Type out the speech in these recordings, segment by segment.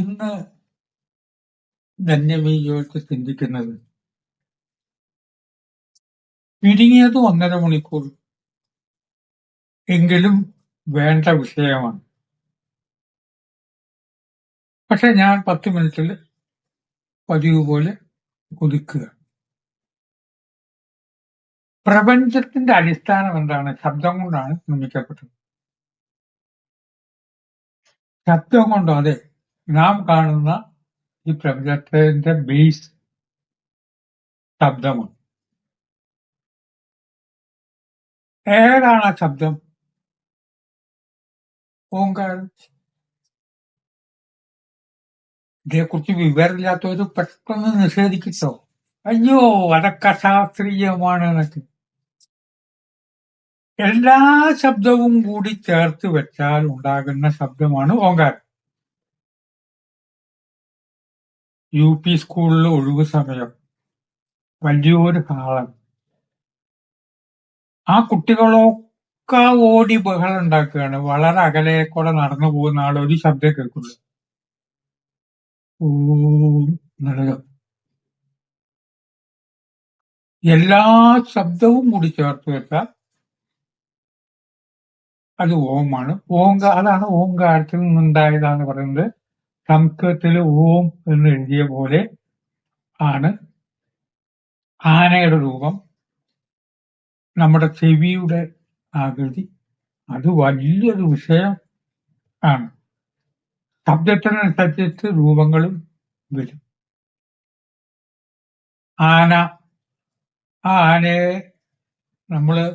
ഇന്ന് ധന്യമീയോട്ട് ചിന്തിക്കുന്നത് ചുരുങ്ങിയത് 1.5 മണിക്കൂർ എങ്കിലും വേണ്ട വിഷയമാണ്. പക്ഷെ ഞാൻ 10 മിനിറ്റിൽ പതിവ് പോലെ ഒതുക്കുക. പ്രപഞ്ചത്തിന്റെ അടിസ്ഥാനം എന്താണ്? ശബ്ദം കൊണ്ടാണ് നിർമ്മിക്കപ്പെട്ടത്. ശബ്ദം കൊണ്ടോ? അതെ. നാം കാണുന്ന ഈ പ്രപഞ്ചത്തിന്റെ ബേസ് ശബ്ദമാണ്. ഏതാണ് ആ ശബ്ദം? ഓങ്കാരം. ഇതേക്കുറിച്ച് വിവരമില്ലാത്തവര് പെട്ടെന്ന് നിഷേധിക്കട്ടോ, അയ്യോ അതൊക്കെ ശാസ്ത്രീയമാണ് എന്നൊക്കെ. എല്ലാ ശബ്ദവും കൂടി ചേർത്ത് വെച്ചാൽ ഉണ്ടാകുന്ന ശബ്ദമാണ് ഓങ്കാരം. UP സ്കൂളിൽ ഒഴിവു സമയം വലിയൊരു ഹാളാണ്. ആ കുട്ടികളൊക്കെ ഓടി ബഹളം ഉണ്ടാക്കുകയാണ്. വളരെ അകലെക്കൂടെ നടന്നു പോകുന്ന ആൾ ഒരു ശബ്ദം കേൾക്കുള്ളൂ. നല്ലത്. എല്ലാ ശബ്ദവും കൂടി ചേർത്ത് വെച്ചാൽ അത് ഓമാണ്. അതാണ് ഓങ്കാരത്തിൽ നിന്നുണ്ടായതാന്ന് പറയുന്നത്. സംസ്കൃതത്തിൽ ഓം എന്ന് എഴുതിയ പോലെ ആണ് ആനയുടെ രൂപം, നമ്മുടെ ചെവിയുടെ ആകൃതി. അത് വലിയൊരു വിഷയം ആണ്. ശബ്ദത്തിനനുസരിച്ച് രൂപങ്ങളും വരും. ആന, ആ ആനയെ നമ്മള്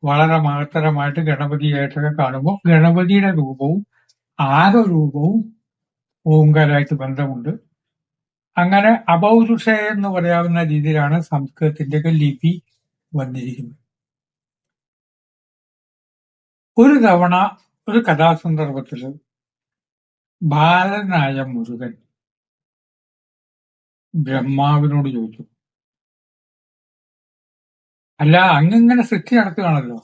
വളരെ മഹത്തരമായിട്ട് ഗണപതിയായിട്ടൊക്കെ കാണുമ്പോൾ ഗണപതിയുടെ രൂപവും ആനരൂപവും ഓങ്കാരമായിട്ട് ബന്ധമുണ്ട്. അങ്ങനെ അപൗരുഷ എന്ന് പറയാവുന്ന രീതിയിലാണ് സംസ്കൃതത്തിന്റെയൊക്കെ ലിപി വന്നിരിക്കുന്നത്. ഒരു തവണ ഒരു കഥാസന്ദർഭത്തില് ബാലനായ മുരുകൻ ബ്രഹ്മാവിനോട് ചോദിച്ചു, അല്ല അങ്ങിങ്ങനെ സൃഷ്ടി നടത്തുകയാണല്ലോ,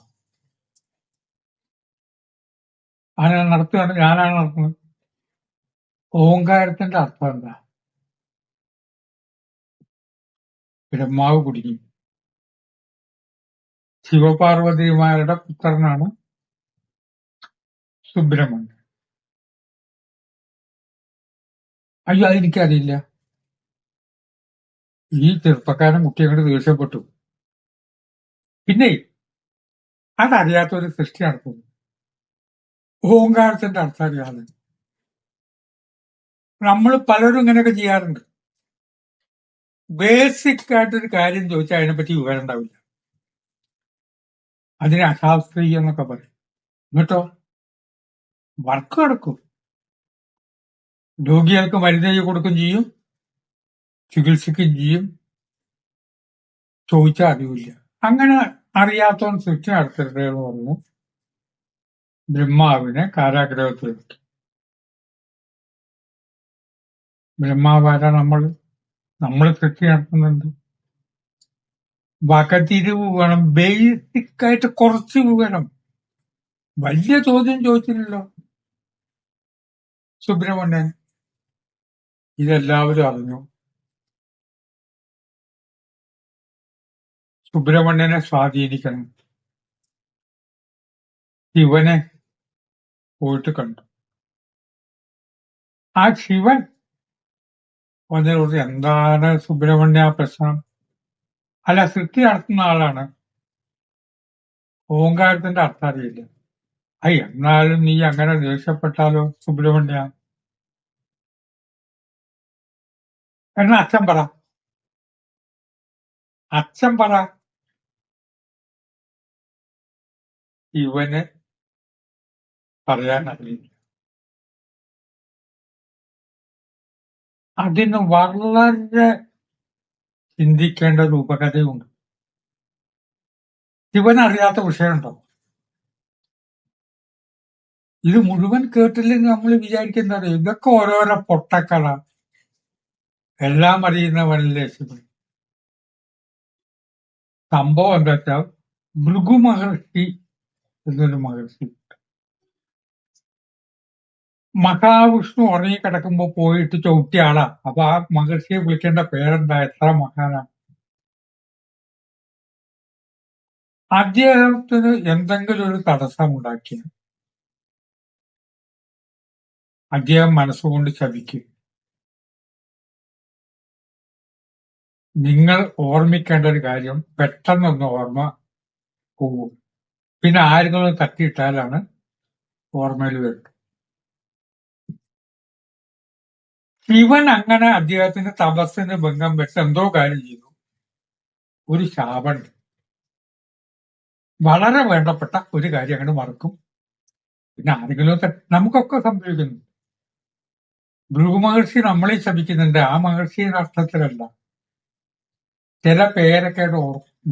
അങ്ങനെ നടത്തുകയാണ്, ഞാനാണ് നടത്തുന്നത്, ഓങ്കാരത്തിന്റെ അർത്ഥം എന്താ? ബ്രഹ്മാവ് കുടുങ്ങി. ശിവപാർവതിമാരുടെ പുത്രനാണ് സുബ്രഹ്മണ്യൻ. അയ്യോ അതെനിക്കറിയില്ല. ഈ ചെറുപ്പക്കാരൻ കുട്ടിയോട് ദേഷ്യപ്പെട്ടു. പിന്നെ അതറിയാത്തൊരു സൃഷ്ടി നടത്തുന്നു. ഓങ്കാരത്തിന്റെ അർത്ഥം അറിയാതെ നമ്മൾ പലരും ഇങ്ങനെയൊക്കെ ചെയ്യാറുണ്ട്. ബേസിക് ആയിട്ടൊരു കാര്യം ചോദിച്ചാൽ അതിനെപ്പറ്റി വിവരം ഉണ്ടാവില്ല. അതിനെ അശാസ്ത്രീയം എന്നൊക്കെ പറയും. എന്നിട്ടോ വർക്ക് നടക്കും. രോഗികൾക്ക് മരുന്ന് കൊടുക്കും ചെയ്യും, ചികിത്സിക്കുകയും ചെയ്യും, ചോദിച്ചാൽ അറിയില്ല. അങ്ങനെ അറിയാത്തവൻ സൃഷ്ടി നടത്തരുത് എന്ന് പറഞ്ഞു ബ്രഹ്മാവിനെ കാരാഗ്രഹത്തിലിട്ടു. ബ്രഹ്മാവാര നമ്മൾ സൃഷ്ടി നടത്തുന്നുണ്ട്. വകതിരിവ് വേണം. ബേസിക്കായിട്ട് കുറച്ച് വേണം. വലിയ ചോദ്യം ചോദിച്ചില്ലല്ലോ സുബ്രഹ്മണ്യൻ. ഇതെല്ലാവരും അറിഞ്ഞു. സുബ്രഹ്മണ്യനെ സ്വാധീനിക്കണം. ശിവനെ പോയിട്ട് കണ്ടു. ആ ശിവൻ വന്നിട്ട് എന്താണ് സുബ്രഹ്മണ്യ പ്രശ്നം? അല്ല, സൃഷ്ടി നടത്തുന്ന ആളാണ്, ഓങ്കാരത്തിന്റെ അർത്ഥം അറിയില്ല. എന്നാലും നീ അങ്ങനെ ദേഷ്യപ്പെട്ടാലോ സുബ്രഹ്മണ്യ എന്നാ അച്ഛൻ പറ. ഇവന് പറയാൻ അറിയില്ല. അതിന് വളരെ ചിന്തിക്കേണ്ട ഒരു ഉപകഥയുണ്ട്. ഇവനറിയാത്ത വിഷയമുണ്ടോ? ഇത് മുഴുവൻ കേട്ടില്ലെങ്കിൽ നമ്മൾ വിചാരിക്കുന്നത് ഇതൊക്കെ ഓരോരോ പൊട്ടക്കഥ, എല്ലാം അറിയുന്നവനല്ലേ ശിവൻ. സംഭവം എന്താ വെച്ചാൽ ഭൃഗു മഹർഷി എന്നൊരു മഹർഷി, മഹാവിഷ്ണു ഉറങ്ങിക്കിടക്കുമ്പോ പോയിട്ട് ചവിട്ടിയ ആളാ. അപ്പൊ ആ മഹർഷിയെ വിളിക്കേണ്ട പേരെന്താ? എത്ര മഹാനാ. അദ്ദേഹത്തിന് എന്തെങ്കിലും ഒരു തടസ്സം ഉണ്ടാക്കിയ അദ്ദേഹം മനസ്സുകൊണ്ട് ശപിക്കും. നിങ്ങൾ ഓർമ്മിക്കേണ്ട ഒരു കാര്യം, പെട്ടെന്നൊന്ന് ഓർമ്മ പോകും. പിന്നെ ആരെങ്കിലും തട്ടിയിട്ടാലാണ് ഓർമ്മയിൽ വരുന്നത്. ശിവൻ അങ്ങനെ അദ്ദേഹത്തിന്റെ തപസ്സിന് ഭംഗം വെച്ച് എന്തോ കാര്യം ചെയ്തു. ഒരു ശാപമുണ്ട്. വളരെ വേണ്ടപ്പെട്ട ഒരു കാര്യം അങ്ങനെ മറക്കും. പിന്നെ ആരെങ്കിലും നമുക്കൊക്കെ സംഭവിക്കുന്നു. ഭൃഗു മഹർഷി നമ്മളെ ശപിക്കുന്നുണ്ട്. ആ മഹർഷിയുടെ അർത്ഥത്തിലല്ല. ചില പേരൊക്കെ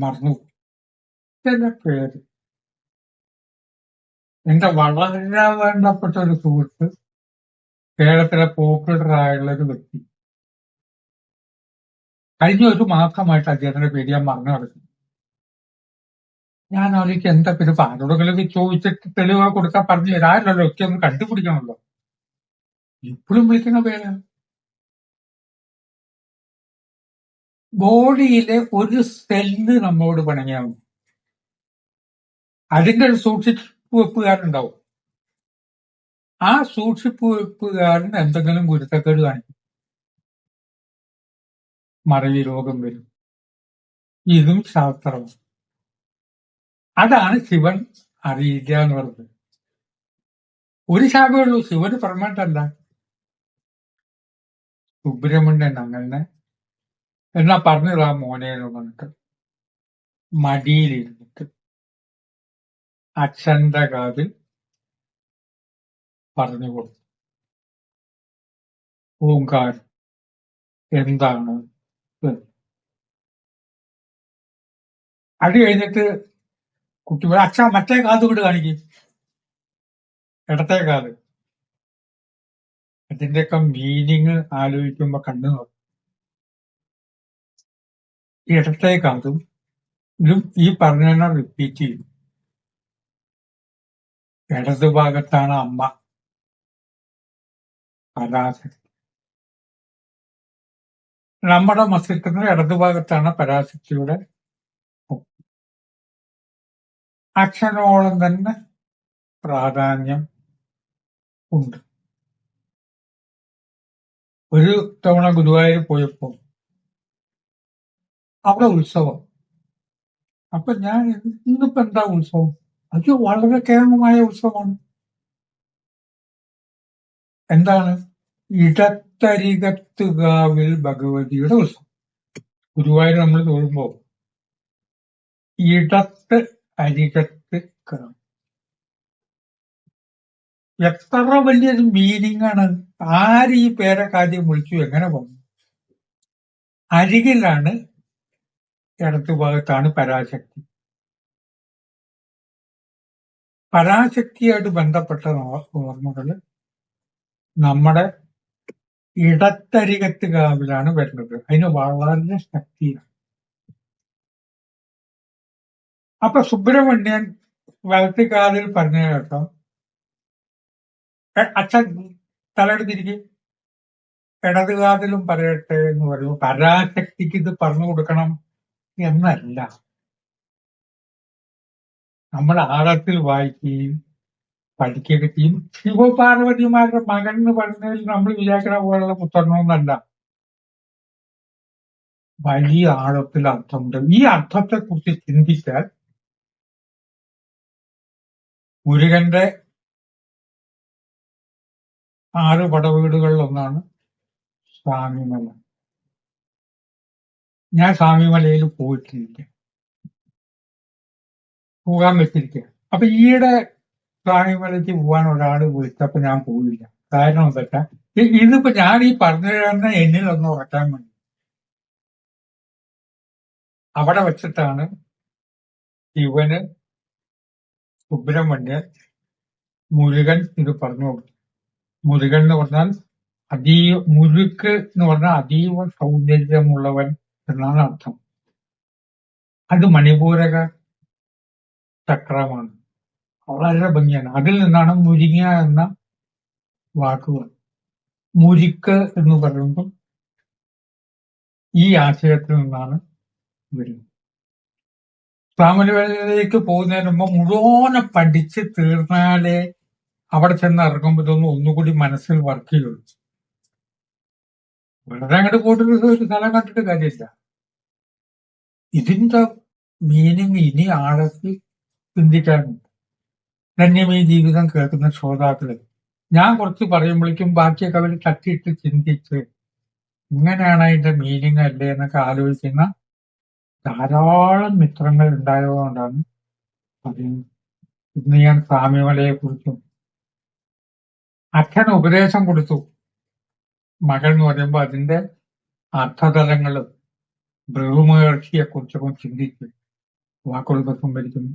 മറന്നു. ചില പേര്. എന്റെ വളരെ വേണ്ടപ്പെട്ട ഒരു സുഹൃത്ത്, കേരളത്തിലെ പോപ്പുലർ ആയുള്ള ഒരു വ്യക്തി, കഴിഞ്ഞ ഒരു മാസമായിട്ട് അദ്ദേഹത്തിന്റെ പേര് ഞാൻ മറന്നു കിടക്കുന്നു. ഞാൻ ആലോചിക്കും, എന്താ പേര്? ആരോടെങ്കിലും ചോദിച്ചിട്ട് തെളിവ് കൊടുക്കാൻ പറഞ്ഞു തരാമല്ലോ, ഒക്കെ ഒന്ന് കണ്ടുപിടിക്കണമല്ലോ. ഇപ്പോഴും വിളിക്കുന്ന പേരാണ്. ബോഡിയിലെ ഒരു സെല്ല് നമ്മോട് പിണങ്ങിയാവും. അതിന്റെ ഒരു സൂക്ഷിപ്പ് വെപ്പുകാരുണ്ടാവും. ആ സൂക്ഷിപ്പ് വെപ്പുകാരൻ എന്തെങ്കിലും ഗുരുത്തക്കേട് കാണിക്കും, മറവി രോഗം വരും. ഇതും ശാസ്ത്രമാണ്. അതാണ് ശിവൻ അറിയില്ല എന്ന് പറഞ്ഞത്. ഒരു ശാപമേ ഉള്ളൂ, ശിവന് പെർമനന്റ്. സുബ്രഹ്മണ്യൻ അങ്ങനെ എന്നാ പറഞ്ഞതാ മോനെ എന്ന് പറഞ്ഞിട്ട് മടിയിലിരുന്നിട്ട് അച്ഛന്റെ കാതിൽ പറഞ്ഞു കൊടുത്തു, ഓംകാരം എന്താണ്. അത് കഴിഞ്ഞിട്ട് കുട്ടി അച്ഛ മറ്റേ കാത് കൊണ്ട് കാണിക്കും, ഇടത്തെ കാത്. അതിന്റെയൊക്കെ മീനിങ് ആലോചിക്കുമ്പോ കണ്ണു നോക്കും. ഇടത്തെ കാതും ഇതും ഈ പറഞ്ഞ റിപ്പീറ്റ് ചെയ്യും. ഇടതുഭാഗത്താണ് അമ്മ പരാശക്തി. നമ്മുടെ മസ്തിഷ്കത്തിന്റെ ഇടതുഭാഗത്താണ് പരാശക്തിയുടെ. അച്ഛനോളം തന്നെ പ്രാധാന്യം ഉണ്ട്. ഒരു തവണ ഗുരുവായൂർ പോയപ്പോ അവിടെ ഉത്സവം. അപ്പൊ ഞാൻ ഇന്നിപ്പോ എന്താ ഉത്സവം? അത് വളരെ കേമമായ ഉത്സവമാണ്. എന്താണ്? ഇടത്തരികത്തുകാവിൽ ഭഗവതിയുടെ ഉത്സവം. ഗുരുവായൂർ നമ്മൾ തൊഴുമ്പോ ഇടത്ത് അരികത്ത് കാവ്. എത്ര വലിയൊരു മീനിങ് ആണ്. ആര് ഈ പേരൊക്കെ ആദ്യം വിളിച്ചു, എങ്ങനെ വന്നു? അരികിലാണ്, ഇടത്തുഭാഗത്താണ് പരാശക്തി. പരാശക്തിയായിട്ട് ബന്ധപ്പെട്ട ഓർമ്മകൾ നമ്മുടെ ഇടത്തരികത്ത് കാവിലാണ് വരുന്നത്. അതിന് വളരെ ശക്തിയാണ്. അപ്പൊ സുബ്രഹ്മണ്യൻ വലത്തുകാതിൽ പറഞ്ഞ കേട്ടോ, അച്ഛൻ തലയെടുത്തിരിക്കും, ഇടതുകാതിലും പറയട്ടെ എന്ന് പറയുമ്പോൾ പരാശക്തിക്ക് ഇത് പറഞ്ഞു കൊടുക്കണം എന്നല്ല. നമ്മൾ ആഴത്തിൽ വായിക്കുകയും പഠിക്കുകയൊക്കെ ചെയ്യും. ശിവപാർവതിമാരുടെ മകൻ എന്ന് പറഞ്ഞതിൽ നമ്മൾ വിചാരിക്കണ പോലുള്ള പുത്രനൊന്നല്ല. വലിയ ആഴത്തിൽ അർത്ഥമുണ്ട്. ഈ അർത്ഥത്തെക്കുറിച്ച് ചിന്തിച്ചാൽ മുരുകന്റെ 6 പടവീടുകളിലൊന്നാണ് സ്വാമിമല. ഞാൻ സ്വാമിമലയിൽ പോയിട്ടില്ല, പോകാൻ വെച്ചിരിക്കുക. അപ്പൊ ഈയിടെ സ്വാമിമലയ്ക്ക് പോകാൻ ഒരാൾ വിളിച്ചപ്പോ ഞാൻ പോയില്ല. കാരണം എന്താ, ഇതിപ്പോ ഞാൻ ഈ പറഞ്ഞു തരുന്ന എന്നിലൊന്ന് ഉറക്കാൻ വേണ്ടി. അവിടെ വെച്ചിട്ടാണ് ശിവന് സുബ്രഹ്മണ്യൻ മുരുകൻ ഇത് പറഞ്ഞു കൊടുത്തു. മുരുകൻ എന്ന് പറഞ്ഞാൽ മുരുക്ക് എന്ന് പറഞ്ഞാൽ അതീവ സൗന്ദര്യമുള്ളവൻ എന്നാണ് അർത്ഥം. അത് മണിപൂരക ചക്രമാണ്, വളരെ ഭംഗിയാണ്. അതിൽ നിന്നാണ് മുരിങ്ങ എന്ന വാക്കുകൾ. മുരിക്ക് എന്ന് പറയുമ്പോൾ ഈ ആശയത്തിൽ നിന്നാണ് വരുന്നത്. സാമൂഹ്യവേദനയിലേക്ക് പോകുന്നതിന് മുമ്പ് മുഴുവനും പഠിച്ച് തീർന്നാലേ അവിടെ ചെന്ന് ഇറങ്ങുമ്പോൾ ഇതൊന്നും ഒന്നുകൂടി മനസ്സിൽ വർക്ക് ചെയ്യുള്ളൂ. വളരെ അങ്ങോട്ട് പോയിട്ട് ഒരു സ്ഥലം കണ്ടിട്ട് കാര്യമില്ല. ഇതിന്റെ മീനിങ് ഇനി ആഴത്തിൽ ചിന്തിക്കാനുണ്ട്. ധന്യമീ ജീവിതം കേൾക്കുന്ന ശ്രോതാക്കള്, ഞാൻ കുറച്ച് പറയുമ്പോഴേക്കും ബാക്കിയൊക്കെ അവർ തട്ടിയിട്ട് ചിന്തിച്ച് ഇങ്ങനെയാണ് അതിന്റെ മീനിങ് അല്ലേ എന്നൊക്കെ ആലോചിക്കുന്ന ധാരാളം മിത്രങ്ങൾ ഉണ്ടായതുകൊണ്ടാണ് പറയുന്നത്. ഇന്ന് ഞാൻ സ്വാമിമലയെ കുറിച്ചും അച്ഛൻ ഉപദേശം കൊടുത്തു മകൾ എന്ന് പറയുമ്പോൾ അതിന്റെ അർത്ഥതലങ്ങളും ഭൃഗുമഹർഷിയെ കുറിച്ചൊക്കെ ചിന്തിച്ച് വാക്കുകൾ സംഭരിക്കുന്നു.